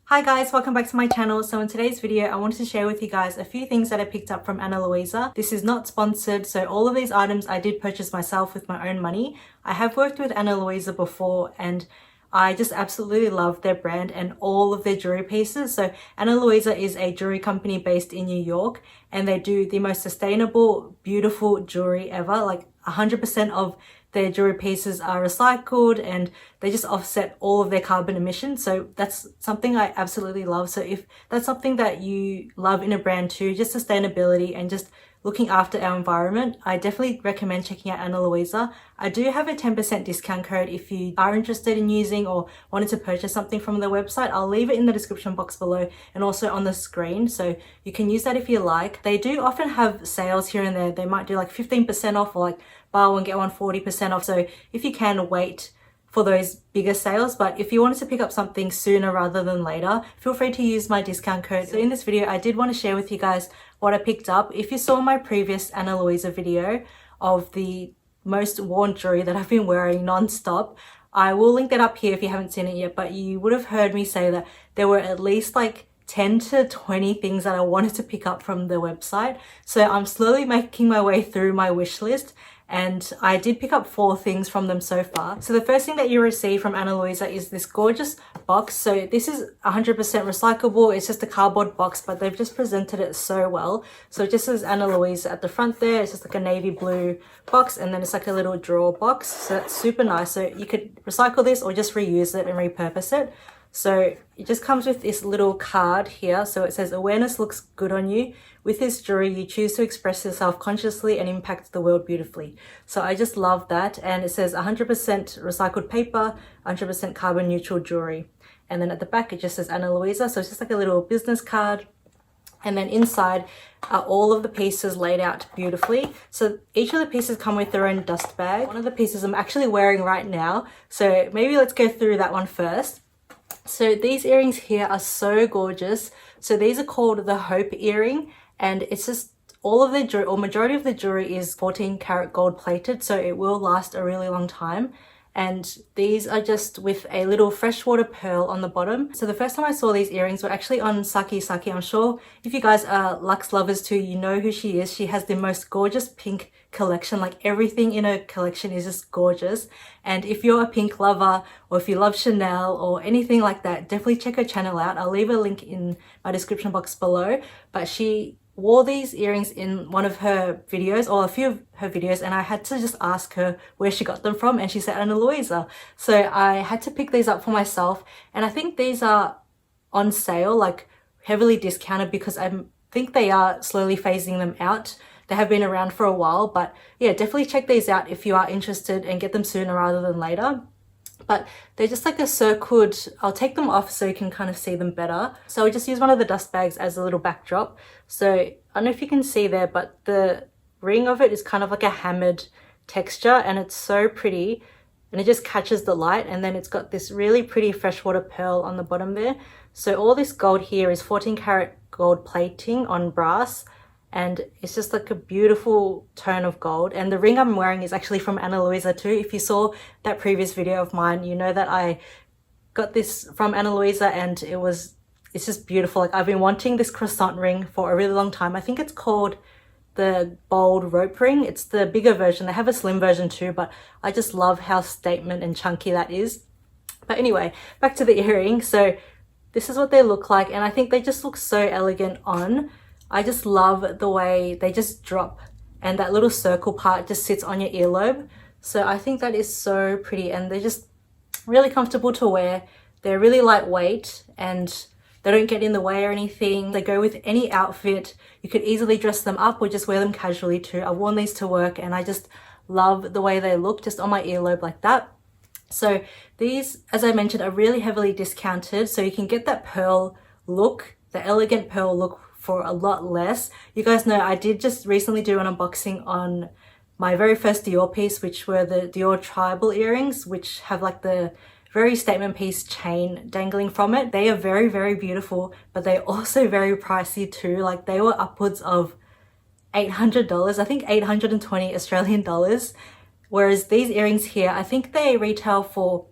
Hi guys, welcome back to my channel. So in today's video, I wanted to share with you guys a few things that I picked up from Ana Luisa. This is not sponsored, so all of these items I did purchase myself with my own money. I have worked with Ana Luisa before and I just absolutely love their brand and all of their jewelry pieces. So Ana Luisa is a jewelry company based in New York and they do the most sustainable, beautiful jewelry ever. Like 100% of their jewelry pieces are recycled and they just offset all of their carbon emissions. So that's something I absolutely love. So if that's something that you love in a brand too, just sustainability and just looking after our environment, I definitely recommend checking out Ana Luisa. I do have a 10% discount code if you are interested in using or wanted to purchase something from their website. I'll leave it in the description box below and also on the screen, so you can use that if you like. They do often have sales here and there. They might do like 15% off or like buy one get one 40% off. So if you can, wait for those bigger sales, but if you wanted to pick up something sooner rather than later, feel free to use my discount code. So in this video, I did want to share with you guys what I picked up. If you saw my previous Ana Luisa video of the most worn jewelry that I've been wearing non-stop, I will link that up here if you haven't seen it yet, but you would have heard me say that there were at least like 10 to 20 things that I wanted to pick up from the website. So I'm slowly making my way through my wish list and I did pick up 4 things from them so far. So the first thing that you receive from Ana Luisa is this gorgeous box. So this is 100% recyclable. It's just a cardboard box, but they've just presented it so well. So it just says Ana Luisa at the front there. It's just like a navy blue box and then it's like a little drawer box. So that's super nice. So you could recycle this or just reuse it and repurpose it. So it just comes with this little card here. So it says, awareness looks good on you. With this jewelry, you choose to express yourself consciously and impact the world beautifully. So I just love that. And it says 100% recycled paper, 100% carbon neutral jewelry. And then at the back, it just says Ana Luisa. So it's just like a little business card. And then inside are all of the pieces laid out beautifully. So each of the pieces come with their own dust bag. One of the pieces I'm actually wearing right now. So maybe let's go through that one first. So these earrings here are so gorgeous. So these are called the Hope earring and it's just all of their jewelry or majority of the jewelry is 14 karat gold plated. So it will last a really long time. And these are just with a little freshwater pearl on the bottom. So the first time I saw these earrings were actually on Saki. I'm sure if you guys are luxe lovers too, you know who she is. She has the most gorgeous pink collection. Like everything in her collection is just gorgeous. And if you're a pink lover or if you love Chanel or anything like that, definitely check her channel out. I'll leave a link in my description box below. But she wore these earrings in one of her videos or a few of her videos and I had to just ask her where she got them from and she said Ana Luisa. So I had to pick these up for myself and I think these are on sale, like heavily discounted because I think they are slowly phasing them out. They have been around for a while, but yeah, definitely check these out if you are interested and get them sooner rather than later. But they're just like a circled, I'll take them off so you can kind of see them better. So I just use one of the dust bags as a little backdrop. So I don't know if you can see there, but the ring of it is kind of like a hammered texture and it's so pretty and it just catches the light. And then it's got this really pretty freshwater pearl on the bottom there. So all this gold here is 14 karat gold plating on brass. And it's just like a beautiful tone of gold. And the ring I'm wearing is actually from Ana Luisa too. If you saw that previous video of mine, you know that I got this from Ana Luisa and it's just beautiful. Like I've been wanting this croissant ring for a really long time. I think it's called the bold rope ring. It's the bigger version. They have a slim version too, but I just love how statement and chunky that is. But anyway, back to the earrings. So this is what they look like. And I think they just look so elegant on. I just love the way they just drop and that little circle part just sits on your earlobe. So I think that is so pretty and they're just really comfortable to wear. They're really lightweight and they don't get in the way or anything. They go with any outfit. You could easily dress them up or just wear them casually too. I've worn these to work and I just love the way they look just on my earlobe like that. So these, as I mentioned, are really heavily discounted. So you can get that pearl look, the elegant pearl look for a lot less. You guys know I did just recently do an unboxing on my very first Dior piece, which were the Dior tribal earrings, which have like the very statement piece chain dangling from it. They are very, very beautiful, but they're also very pricey too. Like they were upwards of $800, I think 820 Australian dollars. Whereas these earrings here, I think they retail for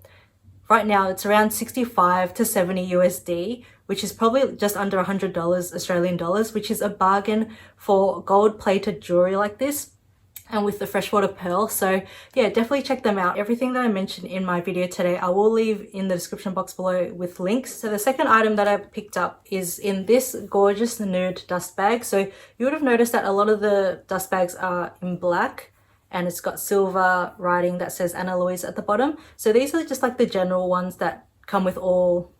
Right now it's around 65 to 70 USD, which is probably just under $100 Australian dollars, which is a bargain for gold plated jewelry like this and with the freshwater pearl. So yeah, definitely check them out. Everything that I mentioned in my video today I will leave in the description box below with links. So the second item that I picked up is in this gorgeous nude dust bag. So you would have noticed that a lot of the dust bags are in black and it's got silver writing that says Ana Luisa at the bottom. So these are just like the general ones that come with all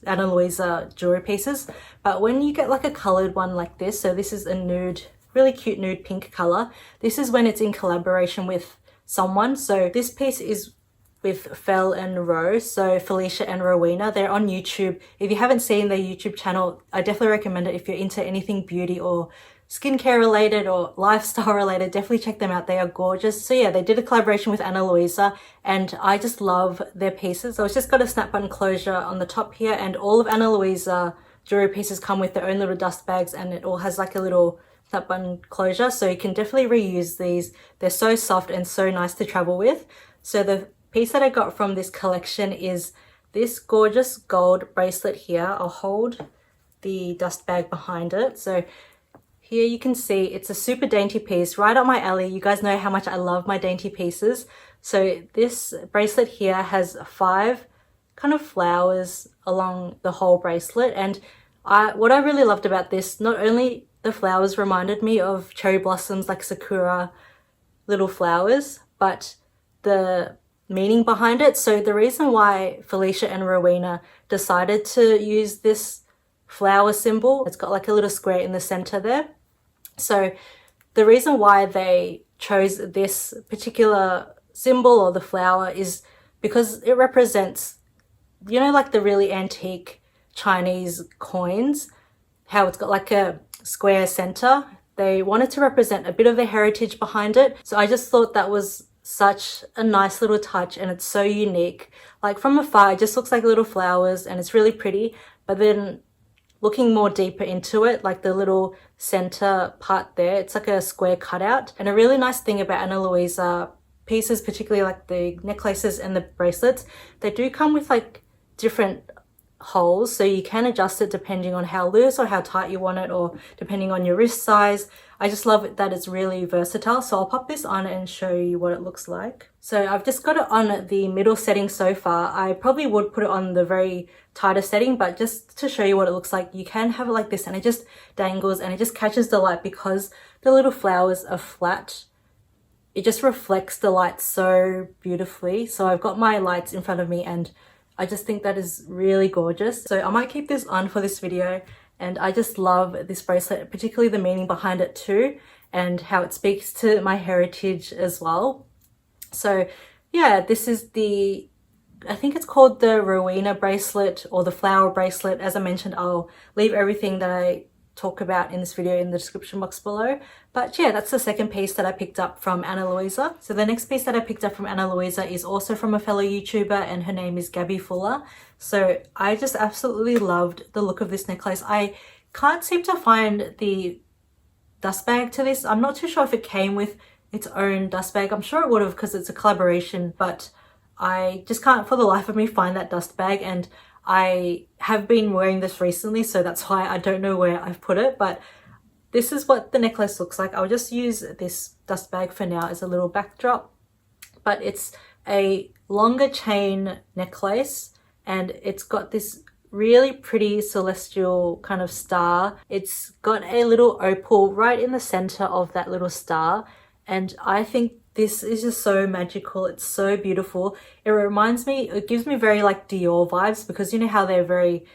Ana Luisa jewelry pieces. But when you get like a colored one like this, so this is a nude, really cute nude pink color. This is when it's in collaboration with someone. So this piece is with Fel and Ro, so Felicia and Rowena. They're on YouTube. If you haven't seen their YouTube channel, I definitely recommend it if you're into anything beauty or skincare related or lifestyle related. Definitely check them out. They are gorgeous. So yeah, they did a collaboration with Ana Luisa and I just love their pieces. So it's just got a snap button closure on the top here, and all of Ana Luisa jewelry pieces come with their own little dust bags, and it all has like a little snap button closure, so you can definitely reuse these. They're so soft and so nice to travel with. So the piece that I got from this collection is this gorgeous gold bracelet here. I'll hold the dust bag behind it. So here you can see it's a super dainty piece, right up my alley. You guys know how much I love my dainty pieces. So this bracelet here has 5 kind of flowers along the whole bracelet, and what I really loved about this, not only the flowers reminded me of cherry blossoms, like sakura little flowers, but the meaning behind it. So the reason why Felicia and Rowena decided to use this flower symbol, it's got like a little square in the center there. So the reason why they chose this particular symbol or the flower is because it represents, you know, like the really antique Chinese coins, how it's got like a square center. They wanted to represent a bit of the heritage behind it. So I just thought that was such a nice little touch, and it's so unique. Like from afar it just looks like little flowers and it's really pretty, but then looking more deeper into it, like the little center part there, it's like a square cutout. And a really nice thing about Ana Luisa pieces, particularly like the necklaces and the bracelets, they do come with like different holes, so you can adjust it depending on how loose or how tight you want it, or depending on your wrist size. I just love it that it's really versatile. So I'll pop this on and show you what it looks like. So I've just got it on the middle setting so far. I probably would put it on the very tighter setting, but just to show you what it looks like, you can have it like this and it just dangles and it just catches the light because the little flowers are flat. It just reflects the light so beautifully. So I've got my lights in front of me and I just think that is really gorgeous. So I might keep this on for this video, and I just love this bracelet, particularly the meaning behind it too, and how it speaks to my heritage as well. So yeah, this is the, I think it's called the Rowena bracelet or the flower bracelet. As I mentioned, I'll leave everything that I talk about in this video in the description box below. But yeah, that's the second piece that I picked up from Ana Luisa. So the next piece that I picked up from Ana Luisa is also from a fellow YouTuber, and her name is Gabi Fuller. So I just absolutely loved the look of this necklace. I can't seem to find the dust bag to this. I'm not too sure if it came with its own dust bag. I'm sure it would have because it's a collaboration, but I just can't for the life of me find that dust bag, and I have been wearing this recently, so that's why I don't know where I've put it, but this is what the necklace looks like. I'll just use this dust bag for now as a little backdrop, but it's a longer chain necklace and it's got this really pretty celestial kind of star. It's got a little opal right in the center of that little star, and I think this is just so magical. It's so beautiful. It reminds me, it gives me very like Dior vibes, because you know how they're very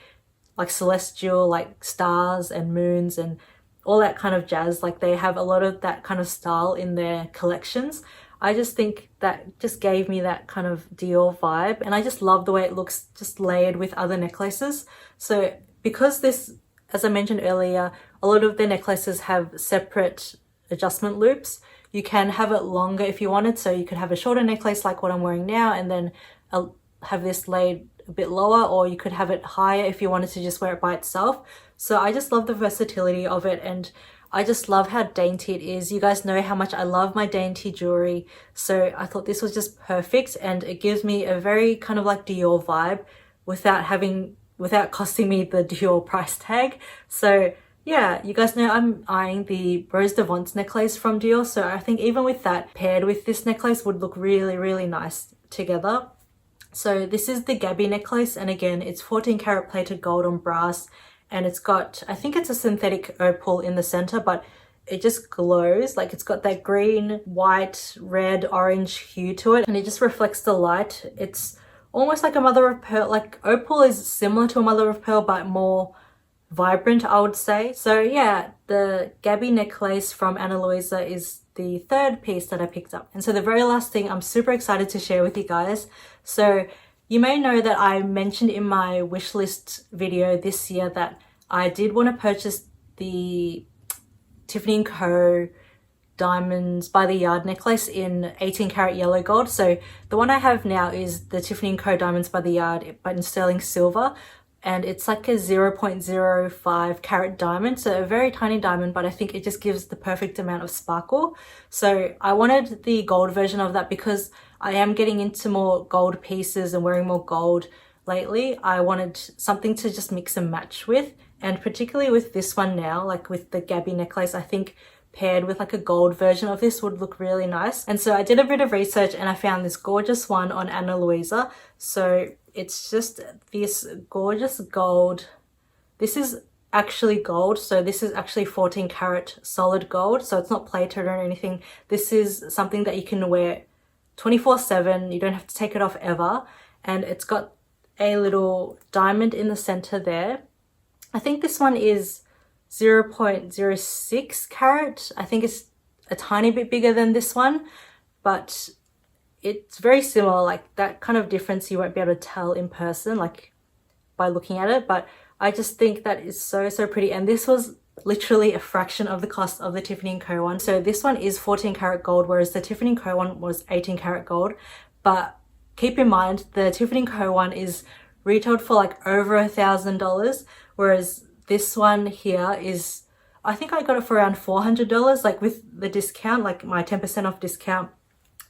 like celestial, like stars and moons and all that kind of jazz. Like they have a lot of that kind of style in their collections. I just think that just gave me that kind of Dior vibe, and I just love the way it looks just layered with other necklaces. So because this, as I mentioned earlier, a lot of their necklaces have separate adjustment loops. You can have it longer if you wanted, so you could have a shorter necklace like what I'm wearing now and then have this laid a bit lower, or you could have it higher if you wanted to just wear it by itself. So I just love the versatility of it, and I just love how dainty it is. You guys know how much I love my dainty jewelry, so I thought this was just perfect, and it gives me a very kind of like Dior vibe without costing me the Dior price tag. So yeah, you guys know I'm eyeing the Rose de Vence necklace from Dior, so I think even with that paired with this necklace would look really, really nice together. So this is the Gabi necklace, and again, it's 14 karat plated gold on brass, and it's got, I think it's a synthetic opal in the center, but it just glows. Like, it's got that green, white, red, orange hue to it, and it just reflects the light. It's almost like a mother of pearl. Like, opal is similar to a mother of pearl, but more vibrant, I would say. So yeah, the Gabi necklace from Ana Luisa is the third piece that I picked up. And so the very last thing I'm super excited to share with you guys. So you may know that I mentioned in my wish list video this year that I did want to purchase the Tiffany & Co diamonds by the yard necklace in 18 karat yellow gold. So the one I have now is the Tiffany & Co diamonds by the yard, but in sterling silver, and it's like a 0.05 carat diamond, so a very tiny diamond, but I think it just gives the perfect amount of sparkle. So I wanted the gold version of that because I am getting into more gold pieces and wearing more gold lately. I wanted something to just mix and match with, and particularly with this one now, like with the Gabi necklace, I think paired with like a gold version of this would look really nice. And so I did a bit of research and I found this gorgeous one on Ana Luisa. So it's just this gorgeous gold. This is actually gold, so this is actually 14 karat solid gold, so it's not plated or anything. This is something that you can wear 24/7. You don't have to take it off ever, and it's got a little diamond in the center there. I think this one is 0.06 carat. I think it's a tiny bit bigger than this one, but it's very similar. Like, that kind of difference you won't be able to tell in person, like by looking at it, but I just think that is so, so pretty. And this was literally a fraction of the cost of the Tiffany & Co one. So this one is 14 karat gold, whereas the Tiffany & Co one was 18 karat gold. But keep in mind, the Tiffany & Co one is retailed for like over $1,000, whereas this one here is, I think I got it for around $400, like with the discount, like my 10% off discount.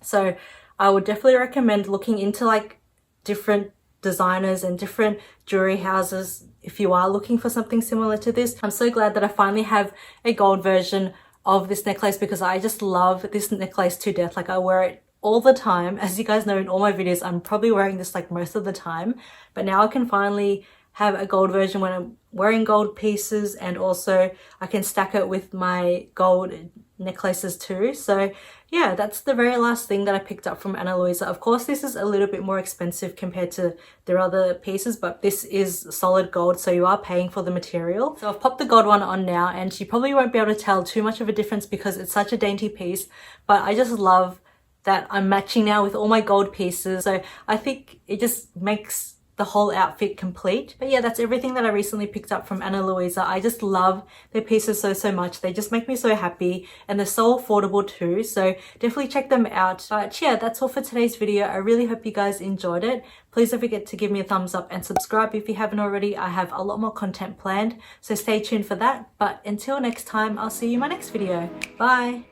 So I would definitely recommend looking into like different designers and different jewelry houses if you are looking for something similar to this. I'm so glad that I finally have a gold version of this necklace because I just love this necklace to death. Like, I wear it all the time. As you guys know, in all my videos, I'm probably wearing this like most of the time, but now I can finally have a gold version when I'm wearing gold pieces, and also I can stack it with my gold necklaces too. So yeah, that's the very last thing that I picked up from Ana Luisa. Of course, this is a little bit more expensive compared to their other pieces, but this is solid gold, so you are paying for the material. So I've popped the gold one on now, and you probably won't be able to tell too much of a difference because it's such a dainty piece, but I just love that I'm matching now with all my gold pieces. So I think it just makes the whole outfit complete. But yeah, that's everything that I recently picked up from Ana Luisa. I just love their pieces so, so much. They just make me so happy, and they're so affordable too. So definitely check them out. But yeah, that's all for today's video. I really hope you guys enjoyed it. Please don't forget to give me a thumbs up and subscribe if you haven't already. I have a lot more content planned, so stay tuned for that. But until next time, I'll see you in my next video. Bye.